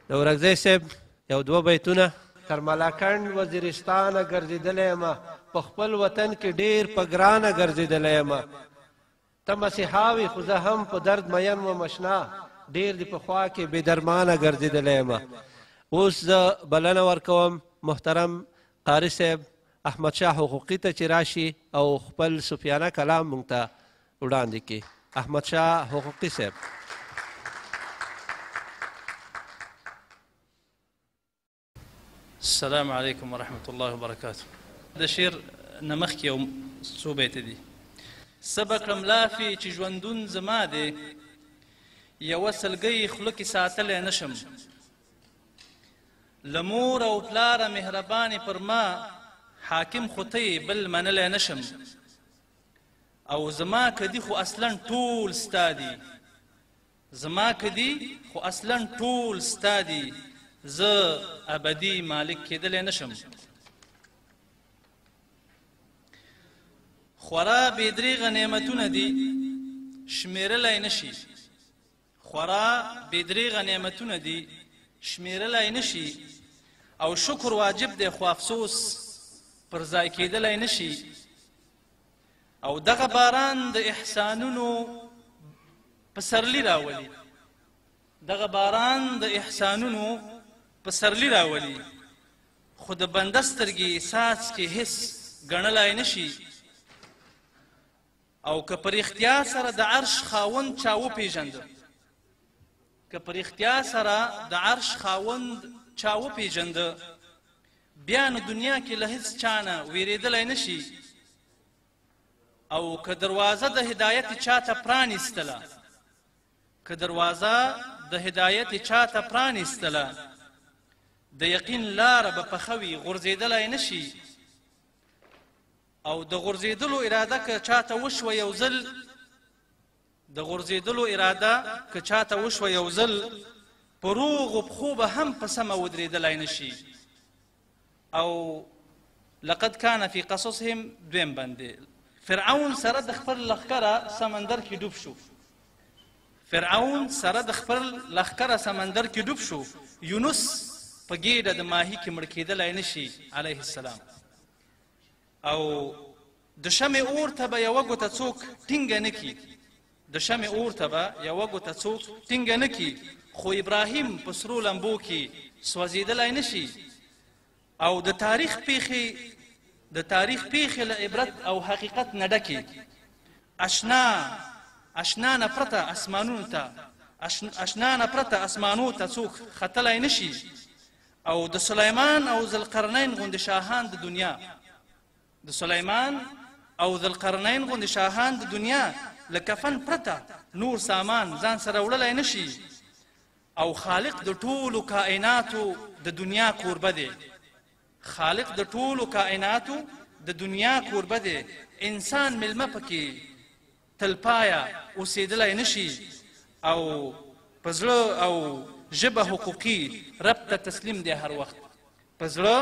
د ورکزی صاحب یو دوه بیتونه تر ملاکنډ وزیرستانه ګرځېدلی یم په خپل وطن کې ډېر په ګرانه ګرځېدلی یم ته مسیحا وي خو زه هم په درد مین وم اشنا ډېر د پخوا کې بې درمانه ګرځېدلی یم اوس زه بلنه ورکوم محترم قاري صاحب احمدشاه حقوقي ته چې راشي او خپل صوفیانه کلام موږ ته وړاندې کړي احمدشاه حقوقي صاحب السلام علیکم ورحمة الله وبرکاته د شعر نه مخکې یو څو بیته دي څه به کړم لافې چې ژوندون زما دی یوه سلګۍ خوله کې ساتلی نه شم له مور او پلاره مهربانې پر ما حاکم خو ته یې بل منلی نه شم او زما که دي خو اصلا ټول ستا دي زما که دي خو اصلا ټول ستا دي زه ابدي مالک کېدلی نه شم خورا بېدریغه نعمتونه دي شمېرلی نه شي خورا بېدریغه نعمتونه دي شمېرلی نه شي او شکر واجب دی خو افسوس پر ځای کېدلی نه شي او دغه باران د احسانونو پسرلی راولي دغه باران د احسانونو پسرلی راولي خو د بنده سترګې څاڅکې هېڅ ګڼلی نه شي او که په رښتیا سره د عرش خاوند چا وپېژنده که په رښتیا سره د عرش خاوند چا وپېژنده بیا نو دنیا کې له هېڅ چا نه ویرېدلی نه شي او که دروازه د هدایت چا ته پرانیستله که دروازه د هدایت چا ته پرانیستله د یقین لاره به پخه وي غورځېدلی نه شي او د غورځېدلو اراده که چا ته وشوه یو ځل د غورځېدلو اراده که چا ته وشوه یو ځل په روغو پښو به هم په سمه ودرېدلی نه شي او لقد کان فی قصصهم دویم باندې فرعون سره د خپل لښکره سمندر کې ډوب شو فرعون سره د خپل لښکره سمندر کې ډوب شو یونس په ګېډه د ماهي کې مړ کېدلی نه شي علیه السلام او د شمې اور ته به یوه ګوته څوک ټینګه نه کي د شمې اور ته به یوه ګوته څوک ټینګه نه کي خو ابراهیم په سرو لمبو کې سوځېدلی نه شي او د تاریخ پیښې له عبرت او حقیقت نه ډکې اشنا نه پرته اسمانونو ته اشنا نه پرته اسمانو ته څوک ختلی نه شي او د سلیمان او ذوالقرنین غوندې شاهان د دنیا د سلیمان او ذوالقرنین غوندې شاهان د دنیا له کفن پرته نور سامان ځان سره وړلی نه شي او خالق د ټولو کائناتو د دنیا کوربه دی خالق د ټولو کائناتو د دنیا کوربه دی انسان ملمه پکې تلپایه اوسېدلی نه شي او په زړه او ژبه حقوقي رب ته تسلیم دی هر وخت په زړه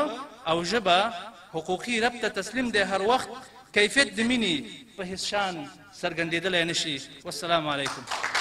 او ژبه حقوقي رب ته تسلیم دی هر وخت کیفیت د مینې په هېڅ شان څرګندېدلی نه شي والسلام علیکم